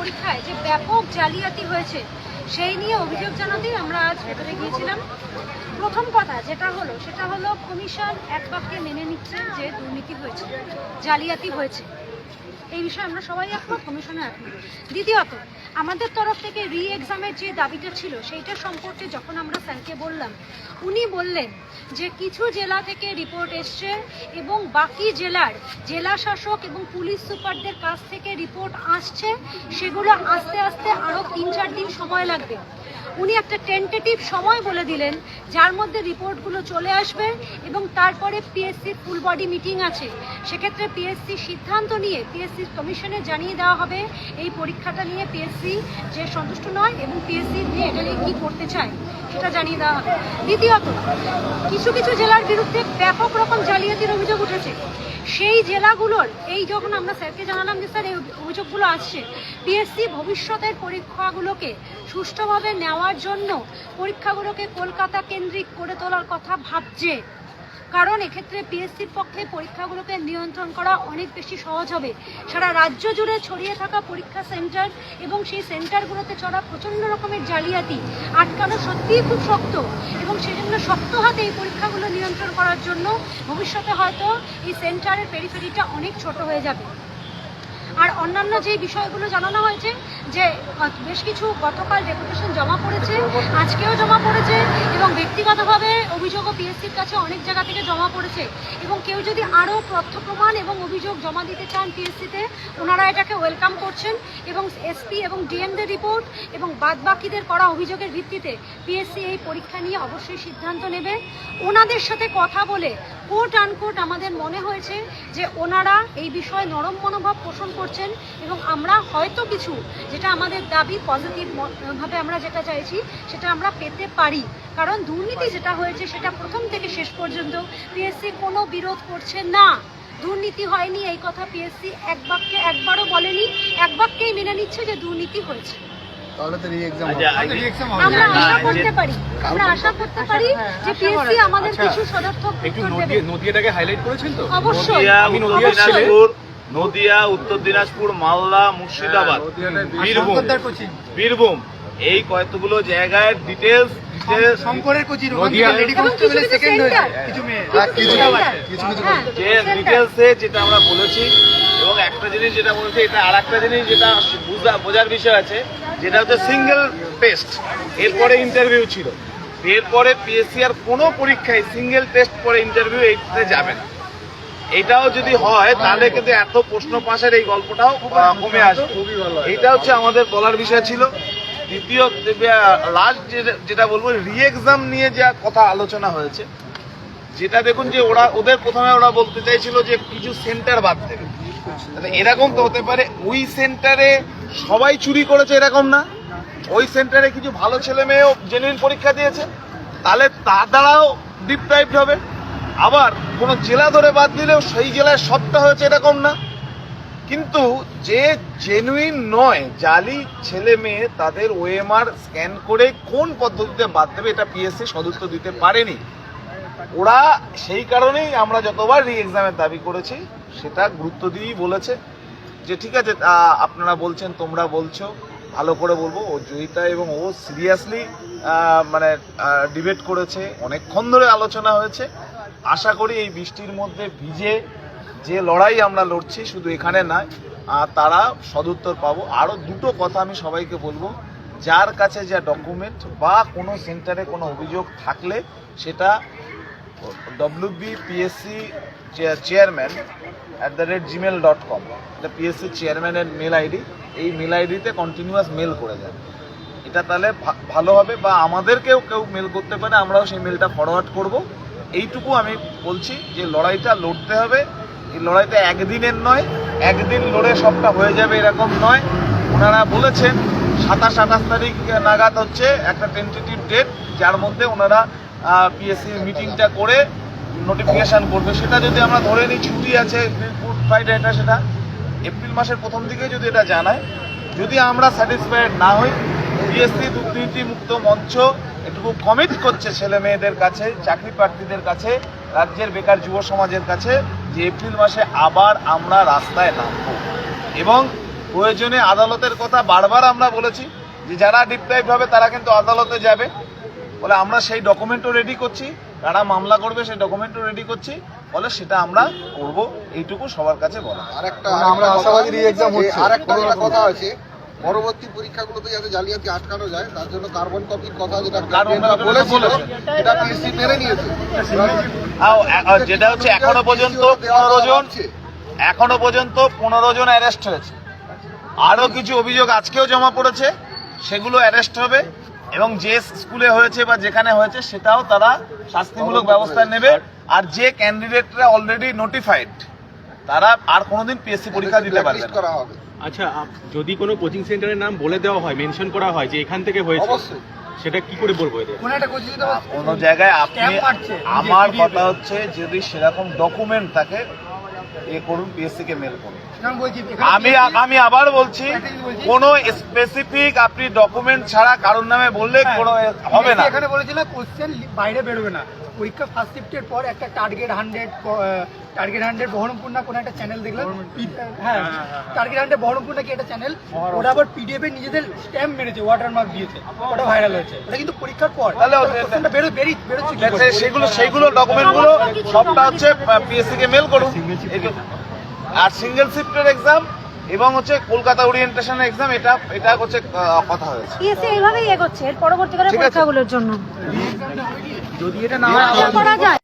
পরীক্ষায় যে ব্যাপক জালিয়াতি হয়েছে সেই নিয়ে অভিযোগ জানাতেই আমরা আজ ভেতরে গিয়েছিলাম। প্রথম কথা যেটা হলো সেটা হলো কমিশন এক বাক্যে মেনে নিচ্ছে যে দুর্নীতি হয়েছে, জালিয়াতি হয়েছে, এই বিষয়ে আমরা সবাই একমত, কমিশনে একমত। দ্বিতীয়ত, আমাদের তরফ থেকে রি এক্সামের যে দাবিটা ছিল সেইটা সম্পর্কে যখন আমরা স্যারকে বললাম, উনি বললেন যে কিছু জেলা থেকে রিপোর্ট এসছে এবং বাকি জেলার জেলা শাসক এবং পুলিশ সুপারদের কাছ থেকে রিপোর্ট আসছে, সেগুলো আস্তে আস্তে আরও 3-4 দিন সময় লাগবে। উনি একটা টেন্টেটিভ সময় বলে দিলেন যার মধ্যে রিপোর্টগুলো চলে আসবে এবং তারপরে পিএসসির ফুল বডি মিটিং আছে, সেক্ষেত্রে পিএসসি সিদ্ধান্ত নিয়ে পিএসসি কমিশনে জানিয়ে দেওয়া হবে এই পরীক্ষাটা নিয়ে পিএসসি যে সন্তুষ্ট নয় এবং পিএসসি নিয়ে এটা নিয়ে কী করতে চায় সেটা জানিয়ে দেওয়া হবে। দ্বিতীয়ত, কিছু কিছু জেলার বিরুদ্ধে ব্যাপক রকম জালিয়াতির অভিযোগ উঠেছে, সেই জেলাগুলোর এই যখন আমরা স্যারকে জানালাম যে স্যার এই অভিযোগগুলো আসছে, পিএসসি ভবিষ্যতের পরীক্ষাগুলোকে সুষ্ঠুভাবে নেওয়ার জন্য পরীক্ষাগুলোকে কলকাতা কেন্দ্রিক করে তোলার কথা ভাবছে, কারণ এক্ষেত্রে পিএসসির পক্ষে পরীক্ষাগুলোকে নিয়ন্ত্রণ করা অনেক বেশি সহজ হবে। সারা রাজ্য জুড়ে ছড়িয়ে থাকা পরীক্ষা সেন্টার এবং সেই সেন্টারগুলোতে চড়া প্রচণ্ড রকমের জালিয়াতি আটকানো সত্যিই খুব শক্ত, এবং সেজন্য শক্ত হাতে এই পরীক্ষাগুলো নিয়ন্ত্রণ করার জন্য ভবিষ্যতে হয়তো এই সেন্টারের পেরিফেরিটা অনেক ছোট হয়ে যাবে। আর অন্যান্য যে বিষয়গুলো জানানো হয়েছে যে বেশ কিছু গতকাল ডেপুটেশন জমা পড়েছে, আজকেও জমা পড়েছে এবং ব্যক্তিগতভাবে অভিযোগও পিএসসির কাছে অনেক জায়গা থেকে জমা পড়েছে, এবং কেউ যদি আরও তথ্য প্রমাণ এবং অভিযোগ জমা দিতে চান পিএসসিতে, ওনারা এটাকে ওয়েলকাম করছেন এবং এসপি এবং ডিএমদের রিপোর্ট এবং বাদবাকিদের করা অভিযোগের ভিত্তিতে পিএসসি এই পরীক্ষা নিয়ে অবশ্যই সিদ্ধান্ত নেবে। ওনাদের সাথে কথা বলে কোট আনকোট আমাদের মনে হয়েছে যে ওনারা এই বিষয়ে নরম মনোভাব পোষণ করছেন এবং আমরা হয়তো কিছু যেটা আমাদের দাবি পজিটিভভাবে আমরা যেটা চাইছি সেটা আমরা পেতে পারি, কারণ দুর্নীতি যেটা হয়েছে সেটা প্রথম থেকে শেষ পর্যন্ত পিএসসি কোনো বিরোধ করছে না। দুর্নীতি হয়নি এই কথা পিএসসি এক বাক্যে একবারও বলেনি, এক বাক্যেই মেনে নিচ্ছে যে দুর্নীতি হয়েছে। আমরা আশা করতে পারি যে পিএসসি আমাদের কিছু সদর্থক উত্তর দেবে। নদিয়াটাকে হাইলাইট করেছেন তো? অবশ্যই। নদিয়া, উত্তর দিনাজপুর, মালদা, মুর্শিদাবাদ, বীরভূম, এই কতগুলো জায়গায় ডিটেলস শঙ্করের কোচির যে ডিটেলসে যেটা আমরা বলেছি, এবং একটা জিনিস যেটা বলেছি, এটা আর একটা জিনিস যেটা বোঝার বিষয় আছে, যেটা হচ্ছে সিঙ্গেল টেস্ট, এরপরে ইন্টারভিউ ছিল, এরপরে পিএসসি আর কোনো পরীক্ষায় সিঙ্গেল টেস্ট পরে ইন্টারভিউ এইটাতে যাবে না। এটাও যদি হয় তাহলে কিন্তু এত প্রশ্ন পাশের এই গল্পটাও কমে আসবে। এইটা হচ্ছে আমাদের বলার বিষয় ছিল। দ্বিতীয় লাস্ট যেটা বলবো, রি এক্সাম নিয়ে যা কথা আলোচনা হয়েছে, যেটা দেখুন যে ওদের প্রথমে ওরা বলতে চাইছিল যে কিছু সেন্টার বাদ দেবে। এরকম তো হতে পারে ওই সেন্টারে সবাই চুরি করেছে এরকম না, ওই সেন্টারে কিছু ভালো ছেলে মেয়েও জেনুইন পরীক্ষা দিয়েছে, তাহলে তার দ্বারাও ডিপ্রাইভড হবে। আবার কোনো জেলা ধরে বাদ দিলেও সেই জেলায় সবটা হয়েছে এরকম না। কিন্তু যে জেনুইন নয়, জালি ছেলে মেয়ে, তাদের ওএমআর স্ক্যান করে কোন পদ্ধতিতে বাদ দেবে এটা পিএসসি সদুত্তর দিতে পারেনি। ওরা সেই কারণেই আমরা যতবার রি এক্সামের দাবি করেছি সেটা গুরুত্ব দিয়েই বলেছে যে ঠিক আছে, আপনারা বলছেন, তোমরা বলছো, ভালো করে বলবো। ও জয়িতা এবং ও সিরিয়াসলি ডিবেট করেছে, অনেকক্ষণ ধরে আলোচনা হয়েছে। আশা করি এই বৃষ্টির মধ্যে ভিজে যে লড়াই আমরা লড়ছি, শুধু এখানে নয়, তারা সদুত্তর পাবো। আরও দুটো কথা আমি সবাইকে বলবো, যার কাছে যা ডকুমেন্ট বা কোনো সেন্টারে কোনো অভিযোগ থাকলে সেটা WBPSC chairman@gmail.com, এটা পিএসসি চেয়ারম্যানের মেল আইডি। এই মেল আইডিতে কন্টিনিউয়াস মেল করে যাবে, এটা তাহলে ভালো হবে। বা আমাদেরকেও কেউ মেল করতে পারে, আমরাও সেই মেলটা ফরওয়ার্ড করব। এইটুকু আমি বলছি যে লড়াইটা লড়তে হবে। এই লড়াইটা একদিনের নয়, একদিন লড়ে সবটা হয়ে যাবে এরকম নয়। ওনারা বলেছেন 27-28 তারিখ নাগাদ হচ্ছে একটা টেন্টেটিভ ডেট, যার মধ্যে ওনারা পিএসসি মিটিংটা করে নোটিফিকেশান করবে। সেটা যদি আমরা ধরে নিই ছুটি আছে গুড ফ্রাইডে, সেটা এপ্রিল মাসের প্রথম দিকে যদি এটা জানায়, যদি আমরা স্যাটিসফাইড না হই, পিএসসি দুর্নীতি মুক্ত মঞ্চ এটুকু কমিট করছে ছেলে মেয়েদের কাছে, চাকরি প্রার্থীদের কাছে, রাজ্যের বেকার যুব সমাজের কাছে, যে এপ্রিল মাসে আবার আমরা রাস্তায় নামবো এবং প্রয়োজনে আদালতের কথা বারবার আমরা বলেছি যে যারা ডিপ্রাইভড হবে তারা কিন্তু আদালতে যাবে, বলে আমরা সেই ডকুমেন্টও রেডি করছি, যারা মামলা করবে সেই ডকুমেন্টও রেডি করছি, বলে সেটা আমরা করব, এইটুকু সবার কাছে বলা। আমরা আশাবাদী রি-এক্সাম হচ্ছে। আরেকটা যেটা কথা আছে, পরবর্তী পরীক্ষাগুলোতে যাতে জালিয়াতি আটকানো যায় তার জন্য কার্বন কপির কথা যেটা ক্যাপ্টেনরা বলেছিল সেটা পিএসসি মেনে নিয়েছে। যেটা হচ্ছে এখনো পর্যন্ত 15 জন অ্যারেস্ট হয়েছে, আরো কিছু অভিযোগ আজকেও জমা পড়েছে, সেগুলো অ্যারেস্ট হবে এবং যে স্কুলে হয়েছে বা যেখানে হয়েছে সেটাও তারা শাস্তিমূলক ব্যবস্থা নেবে। আর যে ক্যান্ডিডেটরা অলরেডি নোটিফাইড তারা আর কোনোদিন পিএসসি পরীক্ষা দিতে পারবে না। করা হবে। আচ্ছা, যদি কোনো কোচিং সেন্টারের নাম বলে দেওয়া হয়, মেনশন করা হয় যে এখান থেকে হয়েছে, অবশ্যই সেটা কি করে বলবো এদের? কোনো জায়গায় আপনি, আমার কথা হচ্ছে যদি সেরকম ডকুমেন্ট থাকে এ করুন, পিএসসি কে মেল করুন। আমি আবার বলছি, কোনো স্পেসিফিক আপনি ডকুমেন্ট ছাড়া কারোর নামে বললে কোনো হবে না। এখানে বলেছিল কোশ্চেন বাইরে বেরোবে না, পরীক্ষা ফার্স্ট শিফটের পর একটা টার্গেট 100 বহরমপুর না কোনো একটা চ্যানেল দেখলাম, হ্যাঁ টার্গেট 100 বহরমপুর নাকি একটা চ্যানেল, ওরা আবার পিডিএফ এ নিজেদের স্ট্যাম্প মেরেছে, ওয়াটারমার্ক দিয়েছে, ওটা ভাইরাল হয়েছে। ওটা কিন্তু পরীক্ষার পর তাহলে কোশ্চেনটা বেরোচ্ছে কি করে? সেইগুলো ডকুমেন্টগুলো সবটা হচ্ছে পিএসসি কে মেল করুন। আর সিঙ্গেল শিফটের এক্সাম এবং হচ্ছে কলকাতা ওরিয়েন্টেশন এক্সাম, এটা হচ্ছে কথা হয়েছে। পিএসসি এইভাবেই এগোচ্ছে এর পরবর্তীকালে ঠিক আছে। পরীক্ষাগুলোর জন্য যদি এটা না আশা করা যায়।